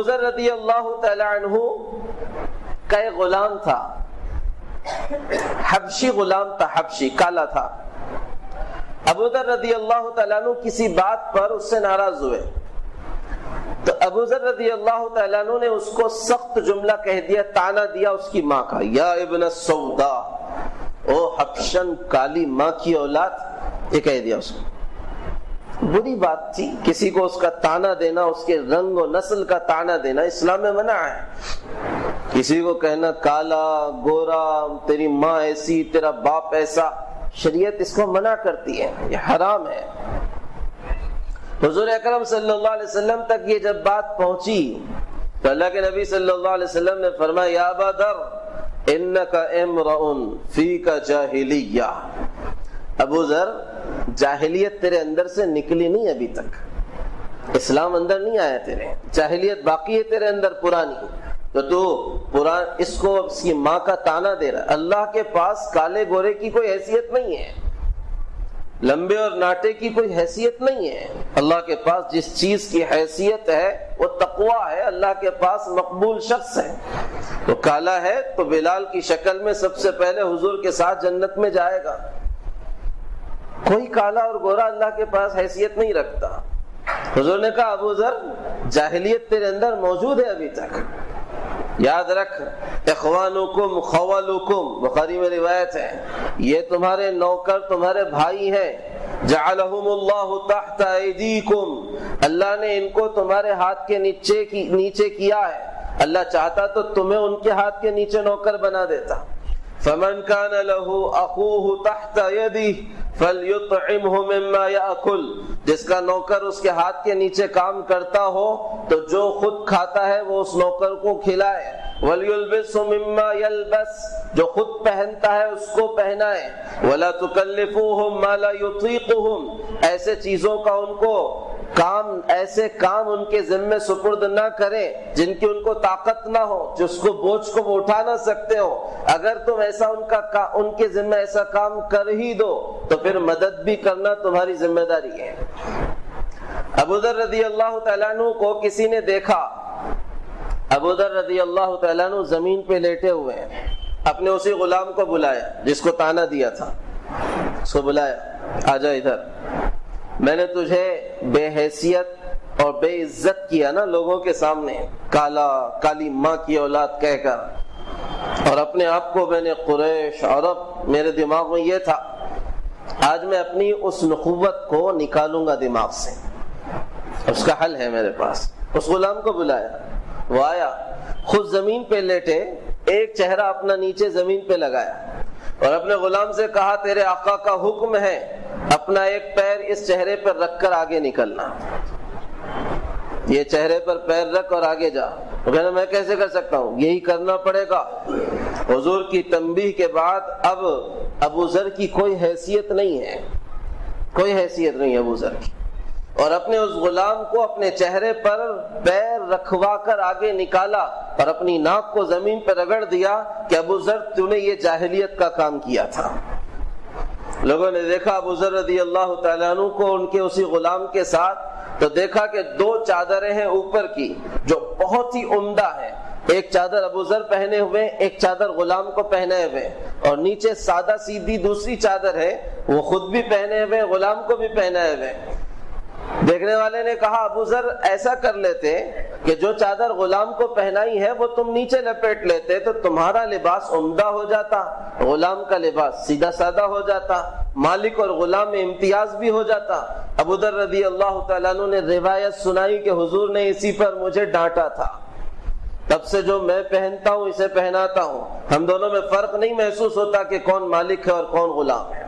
ذر رضی اللہ تعالی عنہ کا ایک غلام تھا، حبشی غلام تھا، حبشی، کالا تھا۔ ابو ذر رضی اللہ تعالیٰ عنہ کسی بات پر اس سے ناراض ہوئے تو ابو ذر رضی اللہ تعالیٰ عنہ نے اس کو سخت جملہ کہہ دیا، طعنہ دیا اس کی ماں کا، یا ابن السودا، او حبشن کالی ماں کی اولاد، یہ کہہ دیا اس کو۔ بری بات تھی، کسی کو اس کا طعنہ دینا، اس کے رنگ و نسل کا طعنہ دینا اسلام میں منع ہے۔ کسی کو کہنا کالا، گورا، تیری ماں ایسی، تیرا باپ ایسا، شریعت اس کو منع کرتی ہے، یہ حرام ہے۔ حضور اکرم صلی اللہ علیہ وسلم تک یہ جب بات پہنچی تو اللہ کے نبی صلی اللہ علیہ وسلم نے فرمایا، یا ابا ذر انک امرؤ فیک جاہلیہ، ابو ذر جاہلیت تیرے اندر سے نکلی نہیں ابھی تک، اسلام اندر نہیں آیا تیرے، جاہلیت باقی ہے تیرے اندر پرانی، تو اس کو اس کی ماں کا طعنہ دے رہا ہے۔ اللہ کے پاس کالے گورے کی کوئی حیثیت نہیں ہے، لمبے اور ناٹے کی کوئی حیثیت نہیں ہے۔ اللہ کے پاس جس چیز کی حیثیت ہے وہ تقویٰ ہے، اللہ کے پاس مقبول شخص ہے۔ تو کالا ہے تو بلال کی شکل میں سب سے پہلے حضور کے ساتھ جنت میں جائے گا۔ کوئی کالا اور گورا اللہ کے پاس حیثیت نہیں رکھتا۔ حضور نے کہا ابو ذر جاہلیت تیرے اندر موجود ہے ابھی تک، یاد رکھ، اخوانکم خوالکم، بخاری میں روایت ہے، یہ تمہارے نوکر، تمہارے بھائی ہیں، جعلہم اللہ تحت ایدیکم، اللہ نے ان کو تمہارے ہاتھ کے نیچے کیا ہے، اللہ چاہتا تو تمہیں ان کے ہاتھ کے نیچے نوکر بنا دیتا۔ فمن کان لہ اخوہ تحت یدہ فلیطعمہ مما یأکل، جس کا نوکر اس کے ہاتھ کے نیچے کام کرتا ہو تو جو خود کھاتا ہے وہ اس نوکر کو کھلائے، ولیلبسہ مما یلبس، جو خود پہنتا ہے اس کو پہنائے، ولا تکلفوہم ما لا یطیقہم، ایسے چیزوں کا ان کو ایسے کام ان کے ذمے سپرد نہ کرے جن کی ان کو طاقت نہ ہو، جس کو بوجھ کو وہ اٹھا نہ سکتے ہو۔ اگر تم ایسا ان کے ذمے ایسا کام کر ہی دو تو پھر مدد بھی کرنا تمہاری ذمہ داری ہے۔ ابو ذر رضی اللہ تعالیٰ عنہ کو کسی نے دیکھا، ابو ذر رضی اللہ تعالیٰ عنہ زمین پہ لیٹے ہوئے ہیں، اپنے اسی غلام کو بلایا جس کو طعنہ دیا تھا، اس کو بلایا، آجا ادھر، میں نے تجھے بے حیثیت اور بے عزت کیا نا لوگوں کے سامنے، کالا، کالی ماں کی اولاد کہہ کر، اور اپنے آپ کو میں نے قریش، عرب، میرے دماغ میں یہ تھا، آج میں اپنی اس نخوت کو نکالوں گا دماغ سے، اس کا حل ہے میرے پاس۔ اس غلام کو بلایا، وہ آیا، خود زمین پہ لیٹے، ایک چہرہ اپنا نیچے زمین پہ لگایا اور اپنے غلام سے کہا تیرے آقا کا حکم ہے اپنا ایک پیر اس چہرے پر رکھ کر آگے نکلنا، یہ چہرے پر پیر رکھ اور آگے جا۔ وہ کہنا میں کیسے کر سکتا ہوں، یہی کرنا پڑے گا۔ حضور کی تنبیہ کے بعد اب ابو ذر کی کوئی حیثیت نہیں ہے، کوئی حیثیت نہیں ہے ابو ذر کی، اور اپنے اس غلام کو اپنے چہرے پر پیر رکھوا کر آگے نکالا اور اپنی ناک کو زمین پر رگڑ دیا کہ ابو ذر تو نے یہ جاہلیت کا کام کیا تھا۔ لوگوں نے دیکھا ابو ذر رضی اللہ تعالیٰ عنہ کو ان کے اسی غلام کے ساتھ، تو دیکھا کہ دو چادریں ہیں اوپر کی جو بہت ہی عمدہ ہیں، ایک چادر ابو ذر پہنے ہوئے، ایک چادر غلام کو پہنے ہوئے، اور نیچے سادہ سیدھی دوسری چادر ہے، وہ خود بھی پہنے ہوئے، غلام کو بھی پہنے ہوئے۔ دیکھنے والے نے کہا ابو ذر ایسا کر لیتے کہ جو چادر غلام کو پہنائی ہے وہ تم نیچے لپیٹ لیتے تو تمہارا لباس عمدہ ہو جاتا، غلام کا لباس سیدھا سادہ ہو جاتا، مالک اور غلام میں امتیاز بھی ہو جاتا۔ ابو ذر رضی اللہ تعالیٰ عنہ نے روایت سنائی کہ حضور نے اسی پر مجھے ڈانٹا تھا، تب سے جو میں پہنتا ہوں اسے پہناتا ہوں، ہم دونوں میں فرق نہیں محسوس ہوتا کہ کون مالک ہے اور کون غلام ہے۔